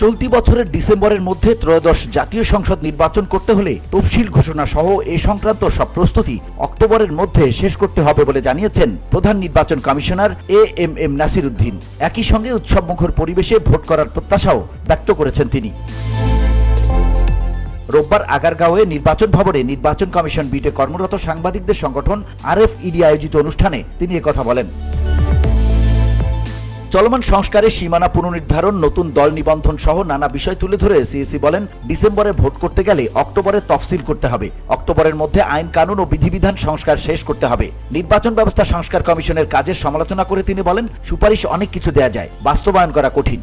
চলতি বছরের ডিসেম্বরের মধ্যে ত্রয়োদশ জাতীয় সংসদ নির্বাচন করতে হলে তফসিল ঘোষণা সহ এ সংক্রান্ত সব প্রস্তুতি অক্টোবরের মধ্যে শেষ করতে হবে বলে জানিয়েছেন প্রধান নির্বাচন কমিশনার এএমএম নাসির উদ্দিন। একই সঙ্গে উৎসবমুখর পরিবেশে ভোট করার প্রত্যাশাও ব্যক্ত করেছেন তিনি। রোববার আগারগাঁওয়ে নির্বাচন ভবনে নির্বাচন কমিশন বিটে কর্মরত সাংবাদিকদের সংগঠন আরএফইডি আয়োজিত অনুষ্ঠানে তিনি একথা বলেন। চলমান সংস্কারে সীমানা পুনর্নির্ধারণ, নতুন দল নিবন্ধন সহ নানা বিষয় তুলে ধরে সিইসি বলেন, ডিসেম্বরে ভোট করতে গেলে অক্টোবরে তফসিল করতে হবে। অক্টোবরের মধ্যে আইন কানুন ও বিধিবিধান সংস্কার শেষ করতে হবে। নির্বাচন ব্যবস্থা সংস্কার কমিশনের কাজের সমালোচনা করে তিনি বলেন, সুপারিশ অনেক কিছু দেয়া যায়, বাস্তবায়ন করা কঠিন।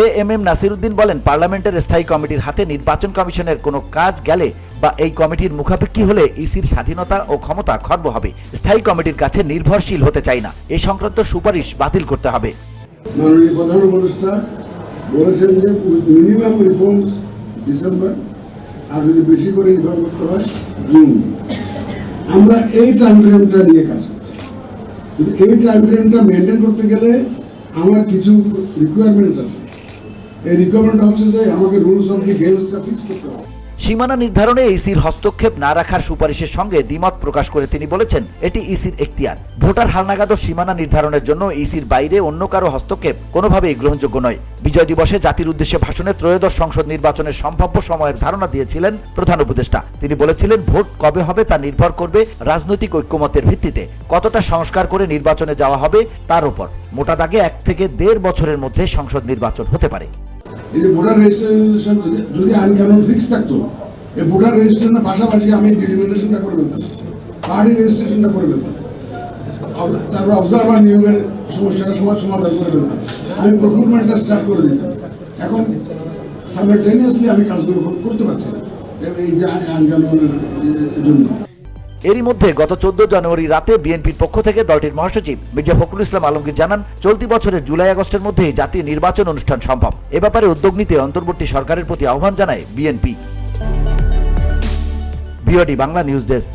এএমএম নাসির উদ্দিন বলেন, পার্লামেন্টের স্থায়ী কমিটির হাতে নির্বাচন কমিশনের কোনো কাজ গেলে বা এই কমিটির মুখাপেক্ষী হলে ইসির স্বাধীনতা ও ক্ষমতা খর্ব হবে। স্থায়ী কমিটির কাছে নির্ভরশীল হতে চাই না, এ সংক্রান্ত সুপারিশ বাতিল করতে হবে। মাননীয় প্রধান উপদেষ্টা বলেছেন যে মিনিমাম রিফর্মস ডিসেম্বর, আর যদি বেশি করে রিফর্ম করতে হয় জুন। আমরা এই টাইম ফ্রেমটা নিয়ে কাজ করছি, কিন্তু এই টাইম ফ্রেমটা মেনটেন করতে গেলে আমার কিছু রিকোয়ারমেন্টস আছে। এই রিকোয়ারমেন্ট হচ্ছে যে আমাকে রুলস অফ দি গেমসটা ফিক্স করতে হবে। সীমানা নির্ধারণে ইসির হস্তক্ষেপ না রাখার সুপারিশের সঙ্গে দ্বিমত প্রকাশ করে তিনি বলেছেন, এটি ইসির এখতিয়ার। ভোটার হালনাগাদ ও সীমানা নির্ধারণের জন্য ইসির বাইরে অন্য কারো হস্তক্ষেপ কোনোভাবেই গ্রহণযোগ্য নয়। বিজয় দিবসে জাতির উদ্দেশ্যে ভাষণে ত্রয়োদশ সংসদ নির্বাচনের সম্ভাব্য সময়ের ধারণা দিয়েছিলেন প্রধান উপদেষ্টা। তিনি বলেছিলেন, ভোট কবে হবে তা নির্ভর করবে রাজনৈতিক ঐক্যমতের ভিত্তিতে, কতটা সংস্কার করে নির্বাচনে যাওয়া হবে তার উপর। মোটা দাগে 1 থেকে 1.5 বছরের মধ্যে সংসদ নির্বাচন হতে পারে। এই যে ভোটার রেজিস্ট্রেশন যদি আইন কানুন ফিক্স থাকতো, এই ভোটার রেজিস্ট্রেশনের পাশাপাশি আমি ডিলিমিটেশনটা করে ফেলতাম, পার্টি রেজিস্ট্রেশনটা করে ফেলতাম, তারপর অবজারভার নিয়োগের সমস্যাটা সমাধান করে ফেলতাম, আমি প্রকুরমেন্টটা স্টার্ট করে দিতাম। এখন সাইমালটেনিয়াসলি আমি কাজগুলো করতে পারছি না এই যে আইন কানুনের জন্য। এরই মধ্যে গত 14 জানুয়ারি রাতে বিএনপির পক্ষ থেকে দলটির মহাসচিব মির্জা ফখরুল ইসলাম আলমগীর জানান, চলতি বছরের জুলাই-আগস্টের মধ্যেই জাতীয় নির্বাচন অনুষ্ঠান সম্ভব। এ ব্যাপারে উদ্যোগ নিতে অন্তর্বর্তী সরকারের প্রতি আহ্বান জানায় BNP. BOD Bangla news desk.